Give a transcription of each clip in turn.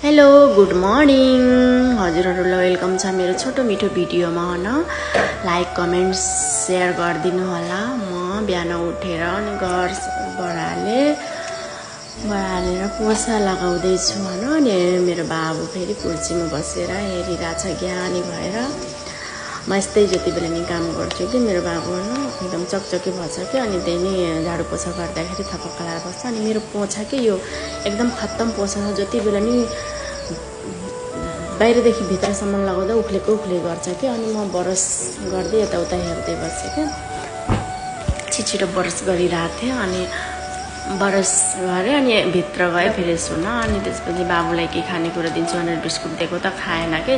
Hello good morning हजुरहरुलाई welcome छ मेरो छोटो मिठो भिडियोमा हैन लाइक कमेन्ट शेयर गरिदिनु होला। म बिहान उठेर अनि घर बढालेर पोछा लगाउँदै छु हैन। अनि मेरो बाबु फेरि कुर्सीमा बसेर हेरिरहेछ ज्ञानी भएर। म यस्तै जति बेला नि काम गर्छु कि मेरो बाबु हैन एकदम चकचके भन्छ कि अनि त्यही नि झाडु पोछा गर्दाखेरि थपक्क लाएर बस्छ। अनि मेरो पोछा के यो एकदम खत्तम पोछा छ, जति बेला नि बाहिरदेखि भित्रसम्म लगाउँदा उफ्ले गर्छ कि। अनि म ब्रस गर्दै यताउता हेर्दै बसेँ कि छिटो ब्रस गरिरहेको थिएँ। अनि ब्रस गरेँ अनि भित्र गएँ फेरि सुन। अनि त्यसपछि बाबुलाई के खानेकुरा दिन्छु भनेर बिस्कुट दिएको त खाएन कि,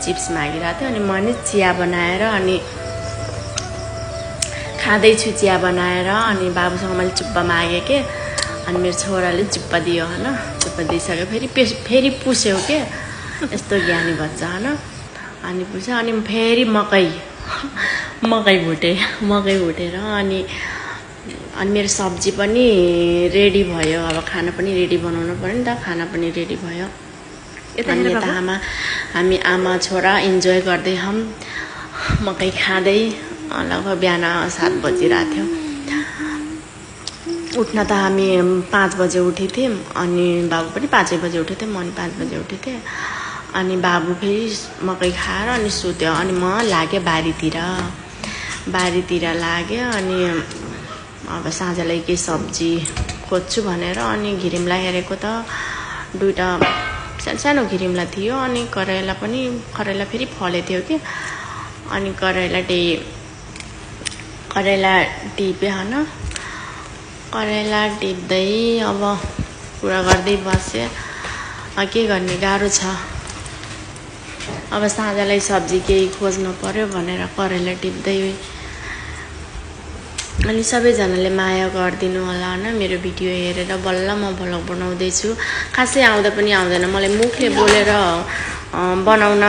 चिप्स मागिरहेको थियो। अनि म नि चिया बनाएर अनि खाँदैछु चिया बनाएर। अनि बाबुसँग मैले चुप्पा मागेँ कि, अनि मेरो छोराले चुप्पा दियो हैन। चुप्पा दिइसक्यो फेरि पुस्यो के, यस्तो ज्ञानी बच्चा हैन। अनि पुस्यो अनि फेरि मकै भुटेर अनि मेरो सब्जी पनि रेडी भयो। अब खाना पनि रेडी बनाउनु पर्यो नि त, खाना पनि रेडी भयो। हामी आमा छोरा इन्जोय गर्दै मकै खाँदै लगभग बिहान 7 बजिरहेको थियो। उठ्न त हामी 5 बजे उठेको थियौँ। अनि बाबु पनि 5 बजे उठेको थियो, म पनि 5 बजे उठेको थिएँ। अनि बाबु फेरि मकै खाएर अनि सुत्यो। अनि म लागेँ बारीतिर लाग्यो। अनि अब साँझलाई के सब्जी खोज्छु भनेर अनि घिरिमला हेरेको त 2टा सानो घिरिमला थियो। अनि करेला फेरि फले थियो कि। अनि करेला टिप्यो हैन। करेला टिप्दै अब कुरा गर्दै बसेँ। के गर्ने गाह्रो छ। अब साँझलाई सब्जी केही खोज्नु पर्यो भनेर करेला टिप्दै। अनि सबैजनाले माया गरिदिनु होला हैन। मेरो भिडियो हेरेर बल्ल म भ्लग बनाउँदैछु। खासै आउँदा पनि आउँदैन मलाई, मुखले बोलेर बनाउन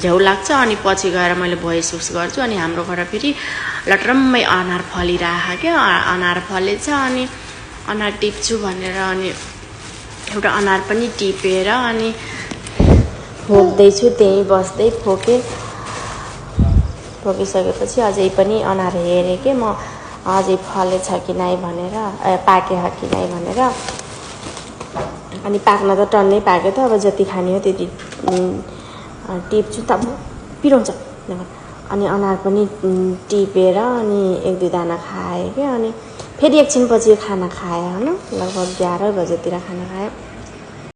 झ्याउ लाग्छ। अनि पछि गएर मैले भोइस युज गर्छु। अनि हाम्रो घर फेरि लटरम्मै अनार फलिरहेको क्या, अनार फलेछ। अनि अनार टिप्छु भनेर अनि एउटा अनार पनि टिपेर अनि फोक्दैछु। त्यहीँ बस्दै फोकिसकेपछि अझै पनि अनार हेरेँ कि म अझै फलेछ कि नै भनेर, पाके कि नै भनेर। अनि पाक्न त टन्नै पाक्यो त, अब जति खाने हो त्यति टिप्छु त पिराउँछ। अनि अनार पनि टिपेर अनि 1-2 दाना खाएँ क्या। अनि फेरि एकछिनपछि खाना खाएँ हैन, लगभग 11 बजेतिर खाना खाएँ।